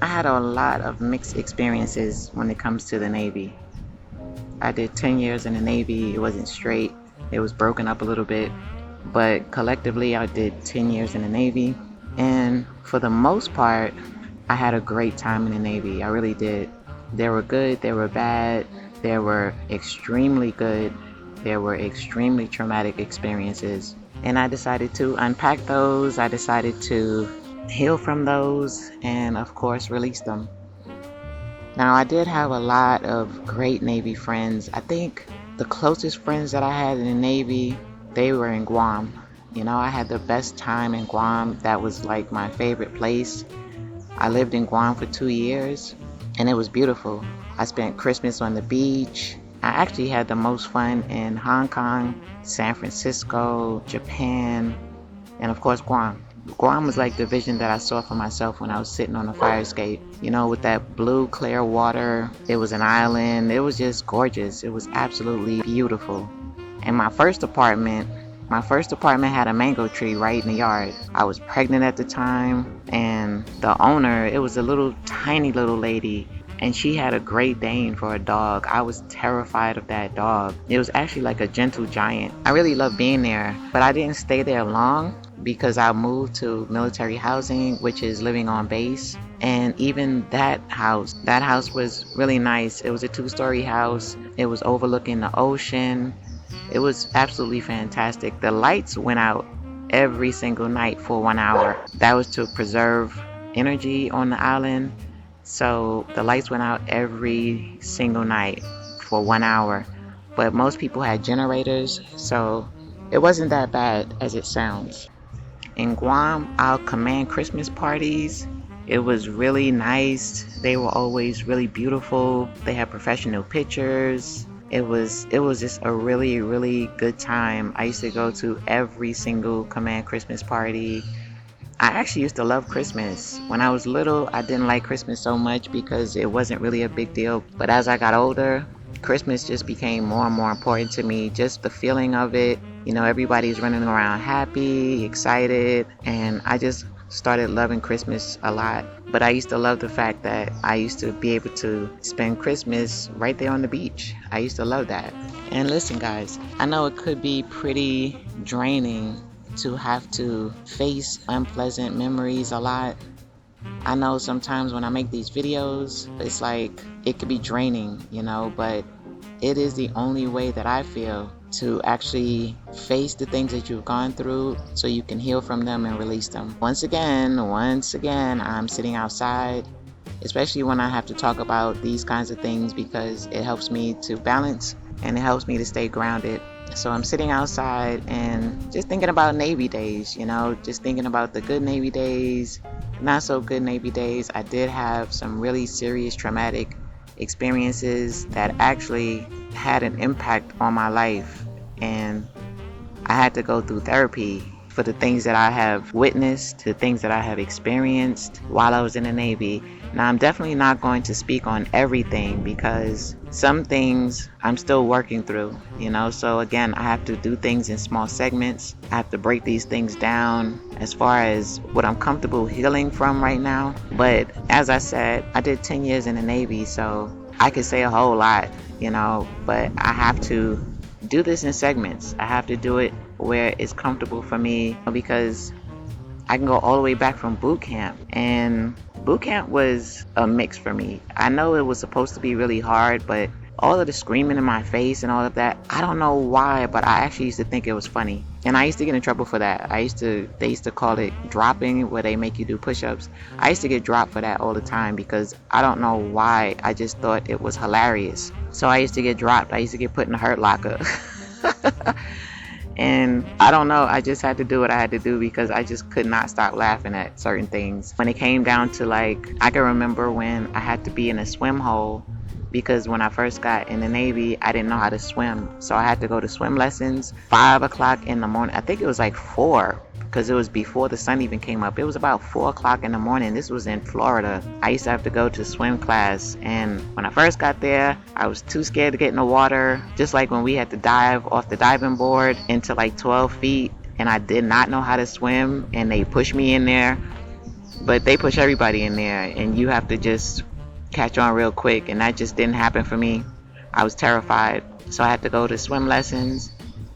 had a lot of mixed experiences when it comes to the Navy. I did 10 years in the Navy. It wasn't straight. It was broken up a little bit. But collectively, I did 10 years in the Navy. And for the most part, I had a great time in the Navy. I really did. There were good, there were bad, there were extremely good, there were extremely traumatic experiences. And I decided to unpack those. I decided to heal from those and, of course, release them. Now, I did have a lot of great Navy friends. I think the closest friends that I had in the Navy, they were in Guam. You know, I had the best time in Guam. That was like my favorite place. I lived in Guam for 2 years and it was beautiful. I spent Christmas on the beach. I actually had the most fun in Hong Kong, San Francisco, Japan, and of course Guam. Guam was like the vision that I saw for myself when I was sitting on the fire escape. You know, with that blue clear water. It was an island. It was just gorgeous. It was absolutely beautiful. And my first apartment had a mango tree right in the yard. I was pregnant at the time, and the owner, it was a little tiny little lady, and she had a Great Dane for a dog. I was terrified of that dog. It was actually like a gentle giant. I really loved being there, but I didn't stay there long because I moved to military housing, which is living on base. And even that house was really nice. It was a 2-story house. It was overlooking the ocean. It was absolutely fantastic. The lights went out every single night for 1 hour. That was to preserve energy on the island. So the lights went out every single night for 1 hour. But most people had generators, so it wasn't that bad as it sounds. In Guam, our command Christmas parties, it was really nice. They were always really beautiful. They had professional pictures. It was just a really, really good time. I used to go to every single command Christmas party. I actually used to love Christmas. When I was little, I didn't like Christmas so much because it wasn't really a big deal. But as I got older, Christmas just became more and more important to me. Just the feeling of it. You know, everybody's running around happy, excited, and I just started loving Christmas a lot. But I used to love the fact that I used to be able to spend Christmas right there on the beach. I used to love that. And listen, guys, I know it could be pretty draining to have to face unpleasant memories a lot. I know sometimes when I make these videos, it's like it could be draining, you know, but it is the only way that I feel to actually face the things that you've gone through so you can heal from them and release them. Once again, I'm sitting outside, especially when I have to talk about these kinds of things, because it helps me to balance and it helps me to stay grounded. So I'm sitting outside and just thinking about Navy days, you know, just thinking about the good Navy days, not so good Navy days. I did have some really serious traumatic experiences that actually had an impact on my life, and I had to go through therapy for the things that I have witnessed, the things that I have experienced while I was in the Navy. Now, I'm definitely not going to speak on everything because some things I'm still working through, you know. So again, I have to do things in small segments. I have to break these things down as far as what I'm comfortable healing from right now. But as I said, I did 10 years in the Navy, so I could say a whole lot, you know, but I have to do this in segments. I have to do it where it's comfortable for me, because I can go all the way back from boot camp, and boot camp was a mix for me. I know it was supposed to be really hard, but all of the screaming in my face and all of that, I don't know why, but I actually used to think it was funny. And I used to get in trouble for that. They used to call it dropping, where they make you do push-ups. I used to get dropped for that all the time because I don't know why. I just thought it was hilarious. So I used to get dropped. I used to get put in the hurt locker. And I don't know, I just had to do what I had to do because I just could not stop laughing at certain things. When it came down to, like, I can remember when I had to be in a swim hole, because when I first got in the Navy, I didn't know how to swim. So I had to go to swim lessons 5 o'clock in the morning. I think it was like 4, because it was before the sun even came up. It was about 4 o'clock in the morning. This was in Florida. I used to have to go to swim class. And when I first got there, I was too scared to get in the water. Just like when we had to dive off the diving board into like 12 feet, and I did not know how to swim, and they pushed me in there. but they push everybody in there, and you have to just catch on real quick, and that just didn't happen for me. I was terrified, so I had to go to swim lessons.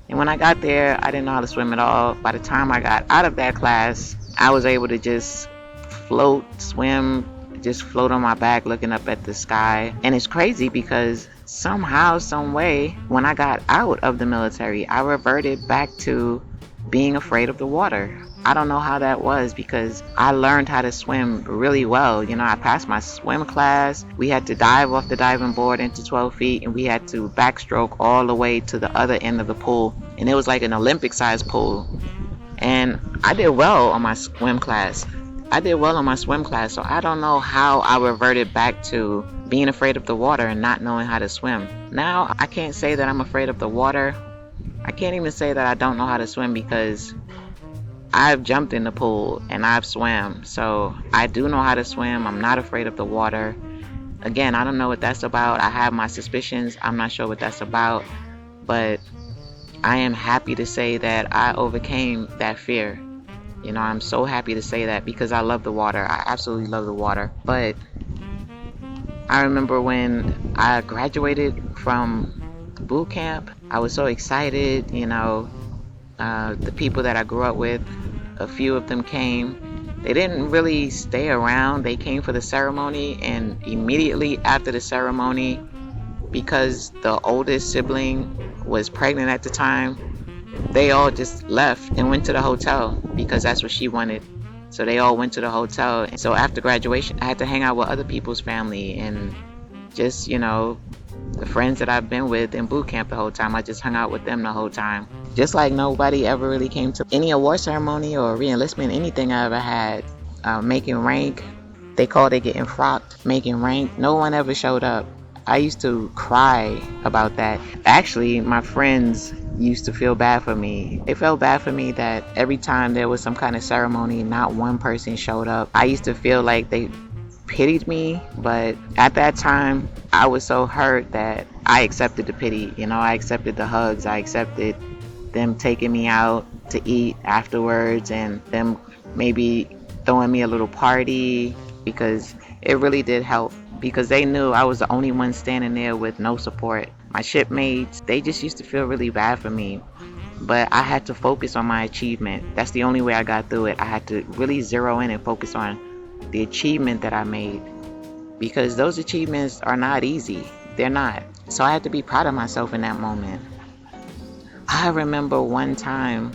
And when I got there, I didn't know how to swim at all. By the time I got out of that class, I was able to just float, swim, just float on my back looking up at the sky. And it's crazy because somehow, some way, when I got out of the military, I reverted back to being afraid of the water. I don't know how that was, because I learned how to swim really well. I passed my swim class. We had to dive off the diving board into 12 feet, and we had to backstroke all the way to the other end of the pool. And it was like an Olympic sized pool. And I did well on my swim class. So I don't know how I reverted back to being afraid of the water and not knowing how to swim. Now, I can't say that I'm afraid of the water. I can't even say that I don't know how to swim, because I've jumped in the pool and I've swam. So I do know how to swim. I'm not afraid of the water. Again, I don't know what that's about. I have my suspicions. I'm not sure what that's about. But I am happy to say that I overcame that fear. I'm so happy to say that, because I love the water. I absolutely love the water. But I remember when I graduated from boot camp, I was so excited. The people that I grew up with, a few of them came. They didn't really stay around. They came for the ceremony, and immediately after the ceremony, because the oldest sibling was pregnant at the time, they all just left and went to the hotel, because that's what she wanted. So they all went to the hotel. And so after graduation, I had to hang out with other people's family, and just, the friends that I've been with in boot camp the whole time, I just hung out with them the whole time. Just like nobody ever really came to any award ceremony or re-enlistment, anything I ever had. Making rank, they called it getting frocked. Making rank, no one ever showed up. I used to cry about that. Actually, my friends used to feel bad for me. They felt bad for me that every time there was some kind of ceremony, not one person showed up. I used to feel like they pitied me, but at that time, I was so hurt that I accepted the pity. I accepted the hugs. I accepted them taking me out to eat afterwards, and them maybe throwing me a little party, because it really did help, because they knew I was the only one standing there with no support. My shipmates, they just used to feel really bad for me, but I had to focus on my achievement. That's the only way I got through it. I had to really zero in and focus on the achievement that I made, because those achievements are not easy. They're not. So I had to be proud of myself in that moment. I remember one time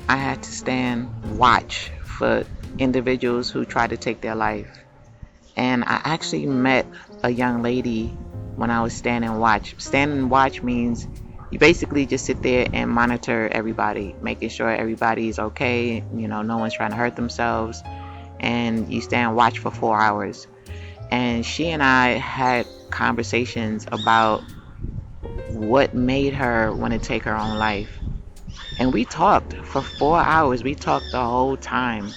I had to stand watch for individuals who tried to take their life. And I actually met a young lady when I was standing watch. Standing watch means you basically just sit there and monitor everybody, making sure everybody's okay, no one's trying to hurt themselves. And you stand watch for 4 hours. And she and I had conversations about what made her want to take her own life. And we talked for 4 hours. We talked the whole time.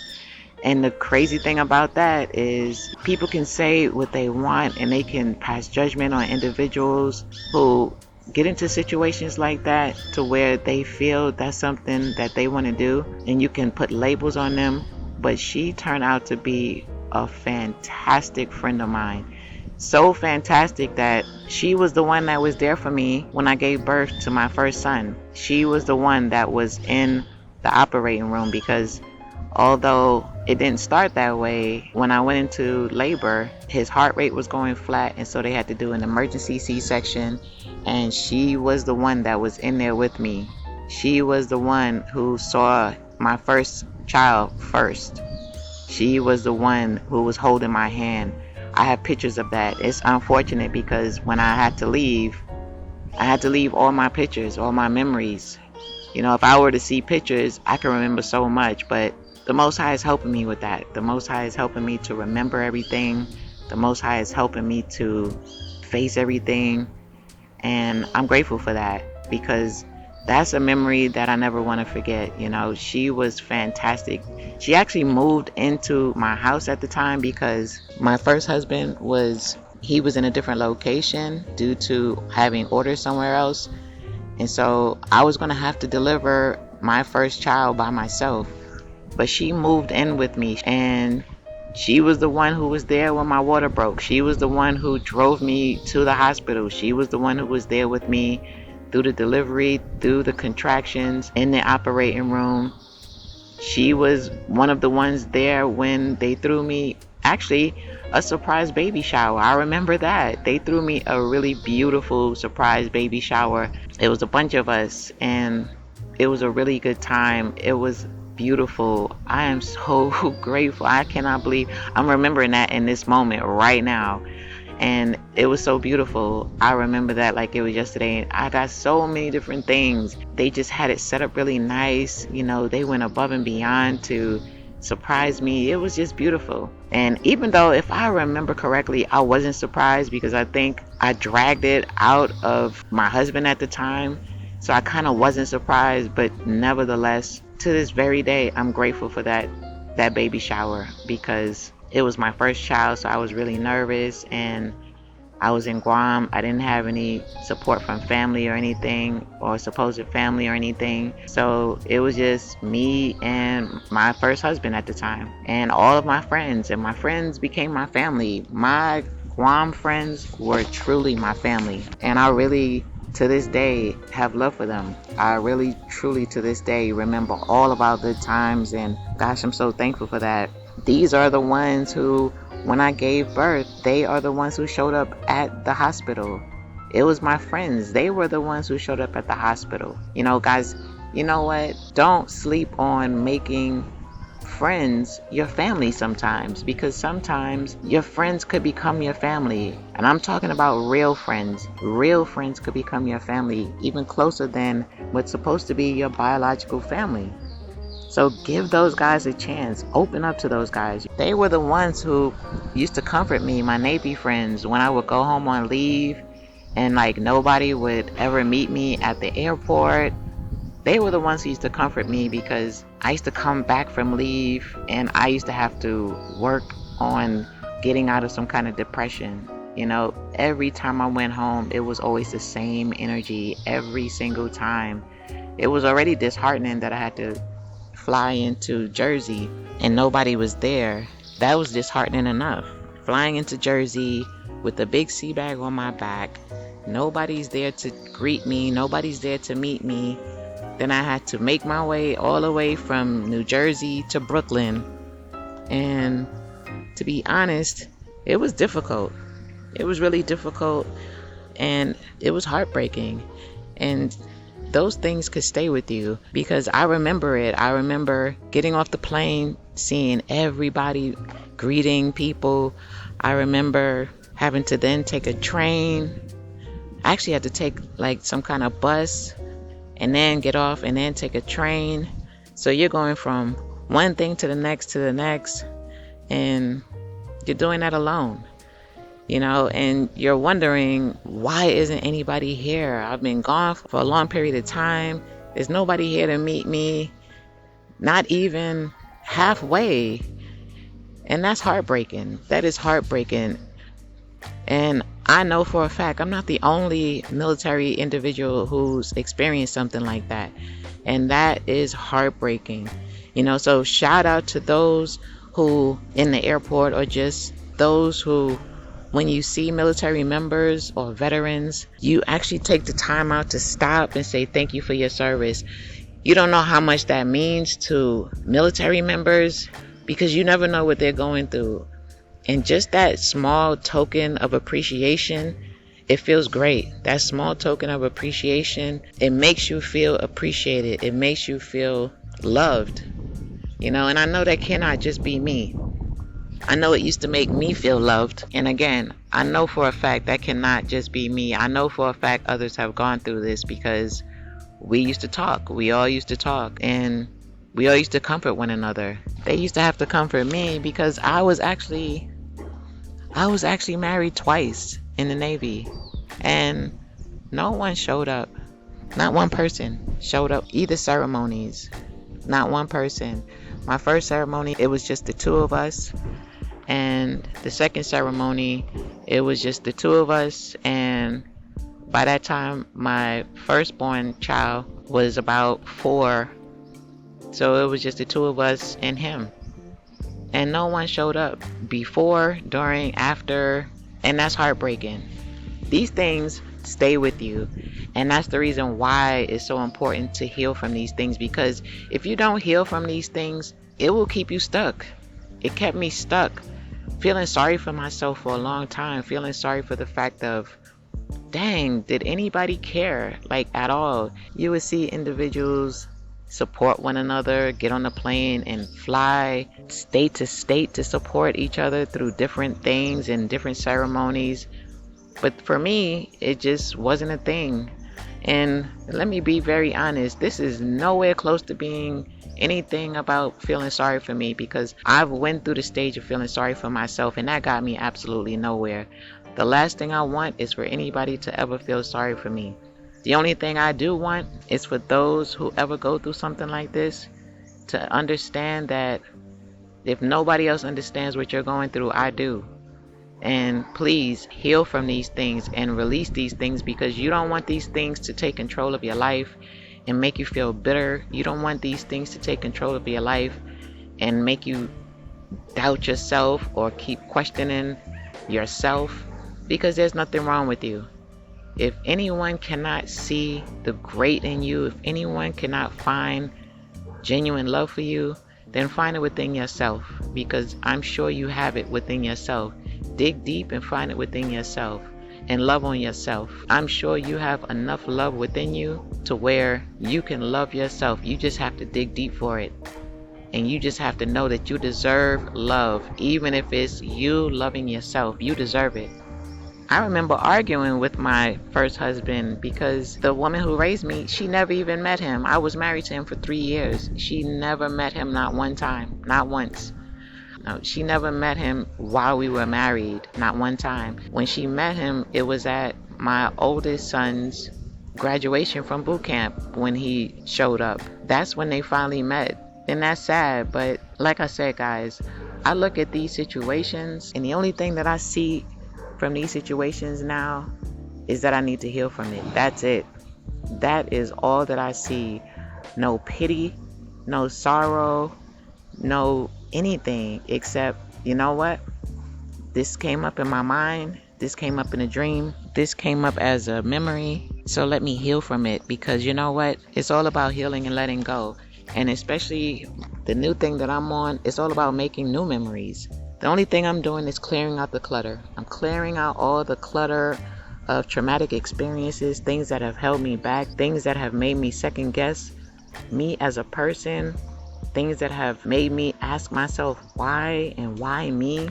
And the crazy thing about that is people can say what they want, and they can pass judgment on individuals who get into situations like that, to where they feel that's something that they want to do, and you can put labels on them. But she turned out to be a fantastic friend of mine. So fantastic that she was the one that was there for me when I gave birth to my first son. She was the one that was in the operating room, because although it didn't start that way, when I went into labor, his heart rate was going flat, and so they had to do an emergency C-section, and she was the one that was in there with me. She was the one who saw my first child first. She was the one who was holding my hand. I have pictures of that. It's unfortunate, because when I had to leave all my pictures, all my memories. If I were to see pictures, I can remember so much, but the Most High is helping me with that. The Most High is helping me to remember everything. The Most High is helping me to face everything. And I'm grateful for that, because that's a memory that I never want to forget. She was fantastic. She actually moved into my house at the time, because my first husband was in a different location due to having orders somewhere else. And so I was going to have to deliver my first child by myself. But she moved in with me, and She was the one who was there when my water broke. She was the one who drove me to the hospital. She was the one who was there with me through the delivery, through the contractions, in the operating room. She was one of the ones there when they threw me, actually, a surprise baby shower. I remember that. They threw me a really beautiful surprise baby shower. It was a bunch of us, and it was a really good time. It was beautiful. I am so grateful. I cannot believe I'm remembering that in this moment right now. And it was so beautiful. I remember that like it was yesterday. I got so many different things. They just had it set up really nice. You know, they went above and beyond to surprise me. It was just beautiful. And even though, if I remember correctly, I wasn't surprised because I think I dragged it out of my husband at the time. So I kind of wasn't surprised, but nevertheless, to this very day, I'm grateful for that baby shower, because it was my first child, so I was really nervous, and I was in Guam. I didn't have any support from family or anything, or supposed family or anything. So it was just me and my first husband at the time, and all of my friends, and my friends became my family. My Guam friends were truly my family, and I really, to this day, have love for them. I really, truly, to this day, remember all of our good times, and gosh, I'm so thankful for that. These are the ones who, when I gave birth, they are the ones who showed up at the hospital. It was my friends. They were the ones who showed up at the hospital. You know, guys, you know what? Don't sleep on making friends your family sometimes, because sometimes your friends could become your family. And I'm talking about real friends. Real friends could become your family, even closer than what's supposed to be your biological family. So give those guys a chance. Open up to those guys. They were the ones who used to comfort me, my Navy friends, when I would go home on leave and like nobody would ever meet me at the airport. They were the ones who used to comfort me, because I used to come back from leave and I used to have to work on getting out of some kind of depression. You know, every time I went home, it was always the same energy every single time. It was already disheartening that I had to fly into Jersey and nobody was there. That was disheartening enough. Flying into Jersey with a big sea bag on my back, nobody's there to greet me, nobody's there to meet me. Then I had to make my way all the way from New Jersey to Brooklyn, and to be honest, it was difficult. It was really difficult, and it was heartbreaking. And those things could stay with you, because I remember it. I remember getting off the plane, seeing everybody, greeting people. I remember having to then take a train. I actually had to take like some kind of bus and then get off and then take a train. So you're going from one thing to the next, and you're doing that alone. You know, and you're wondering, why isn't anybody here? I've been gone for a long period of time. There's nobody here to meet me, not even halfway. And that's heartbreaking. That is heartbreaking. And I know for a fact I'm not the only military individual who's experienced something like that. And that is heartbreaking. You know, so shout out to those who in the airport, or just those who, when you see military members or veterans, you actually take the time out to stop and say thank you for your service. You don't know how much that means to military members, because you never know what they're going through. And just that small token of appreciation, it feels great. That small token of appreciation, it makes you feel appreciated. It makes you feel loved. You know, and I know that cannot just be me. I know it used to make me feel loved. And again, I know for a fact that cannot just be me. I know for a fact others have gone through this, because we used to talk. We all used to talk, and we all used to comfort one another. They used to have to comfort me, because I was actually married twice in the Navy, and no one showed up. Not one person showed up either ceremonies. Not one person. My first ceremony, it was just the two of us. And the second ceremony, it was just the two of us. And by that time, my firstborn child was about 4. So it was just the two of us and him. and no one showed up before, during, after, and that's heartbreaking. These things stay with you, and that's the reason why it's so important to heal from these things, because if you don't heal from these things, it will keep you stuck. It kept me stuck, feeling sorry for myself for a long time, feeling sorry for the fact of, dang, did anybody care, like, at all? You would see individuals support one another, get on the plane and fly state to state to support each other through different things and different ceremonies. But for me, it just wasn't a thing. And let me be very honest, this is nowhere close to being anything about feeling sorry for me, because I've went through the stage of feeling sorry for myself, and that got me absolutely nowhere. The last thing I want is for anybody to ever feel sorry for me. The only thing I do want is for those who ever go through something like this to understand that if nobody else understands what you're going through, I do. And please heal from these things and release these things, because you don't want these things to take control of your life and make you feel bitter. You don't want these things to take control of your life and make you doubt yourself or keep questioning yourself, because there's nothing wrong with you. If anyone cannot see the great in you, if anyone cannot find genuine love for you, then find it within yourself, because I'm sure you have it within yourself. Dig deep and find it within yourself and love on yourself. I'm sure you have enough love within you to where you can love yourself. You just have to dig deep for it. And you just have to know that you deserve love. Even if it's you loving yourself, you deserve it. I remember arguing with my first husband because the woman who raised me, she never even met him. I was married to him for 3 years. She never met him, not one time, not once. No, she never met him while we were married, not one time. When she met him, it was at my oldest son's graduation from boot camp when he showed up. That's when they finally met. And that's sad, but like I said, guys, I look at these situations, and the only thing that I see from these situations now is that I need to heal from it. That's it. That is all that I see. No pity, no sorrow, no anything, except, you know what? This came up in my mind. This came up in a dream. This came up as a memory. So let me heal from it, because you know what? It's all about healing and letting go. And especially the new thing that I'm on, it's all about making new memories. The only thing I'm doing is clearing out the clutter. I'm clearing out all the clutter of traumatic experiences, things that have held me back, things that have made me second guess me as a person, things that have made me ask myself why and why me.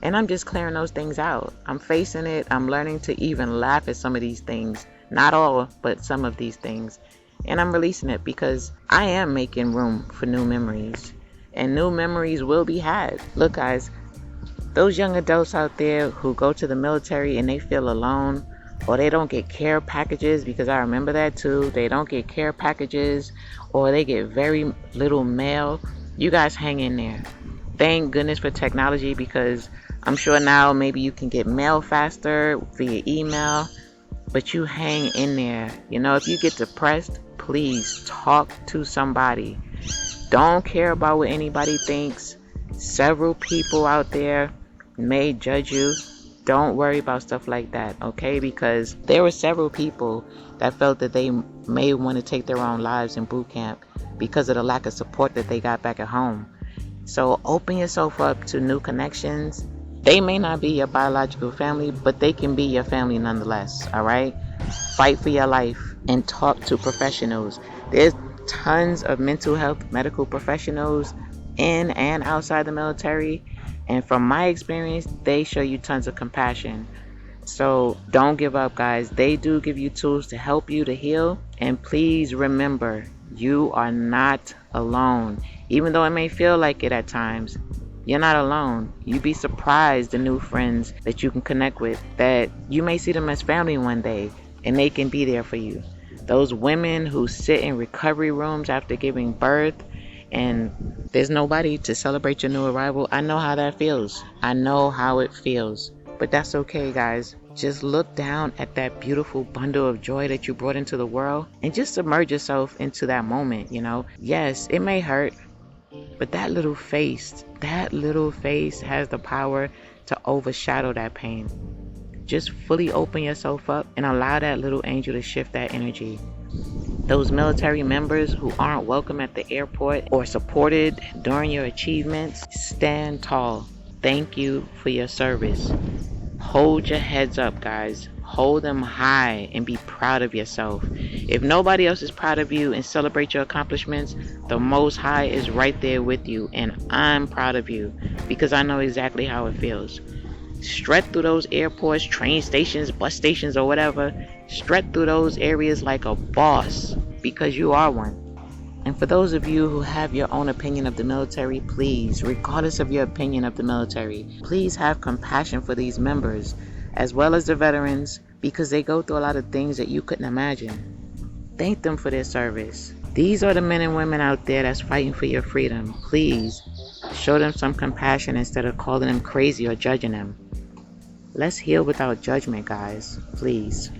And I'm just clearing those things out. I'm facing it. I'm learning to even laugh at some of these things. Not all, but some of these things. And I'm releasing it because I am making room for new memories. And new memories will be had. Look, guys, those young adults out there who go to the military and they feel alone, or they don't get care packages, because I remember that too. They don't get care packages, or they get very little mail. You guys hang in there. Thank goodness for technology, because I'm sure now maybe you can get mail faster via email, but you hang in there. You know, if you get depressed, please talk to somebody. Don't care about what anybody thinks. Several people out there may judge you. Don't worry about stuff like that, okay? Because there were several people that felt that they may want to take their own lives in boot camp because of the lack of support that they got back at home. So open yourself up to new connections. They may not be your biological family, but they can be your family nonetheless, all right? Fight for your life and talk to professionals. There's tons of mental health medical professionals in and outside the military, and from my experience, they show you tons of compassion. So don't give up, guys. They do give you tools to help you to heal. And please remember, you are not alone. Even though it may feel like it at times, you're not alone. You'd be surprised the new friends that you can connect with, that you may see them as family one day, and they can be there for you. Those women who sit in recovery rooms after giving birth and there's nobody to celebrate your new arrival, I know how that feels. I know how it feels. But that's okay, guys. Just look down at that beautiful bundle of joy that you brought into the world and just submerge yourself into that moment, you know. Yes, it may hurt. But that little face has the power to overshadow that pain. Just fully open yourself up and allow that little angel to shift that energy. Those military members who aren't welcome at the airport or supported during your achievements, stand tall. Thank you for your service. Hold your heads up, guys. Hold them high and be proud of yourself. If nobody else is proud of you and celebrate your accomplishments, the Most High is right there with you, and I'm proud of you because I know exactly how it feels. Strut through those airports, train stations, bus stations, or whatever. Strut through those areas like a boss because you are one. And for those of you who have your own opinion of the military, please, regardless of your opinion of the military, please have compassion for these members as well as the veterans because they go through a lot of things that you couldn't imagine. Thank them for their service. These are the men and women out there that's fighting for your freedom. Please show them some compassion instead of calling them crazy or judging them. Let's heal without judgment, guys. Please.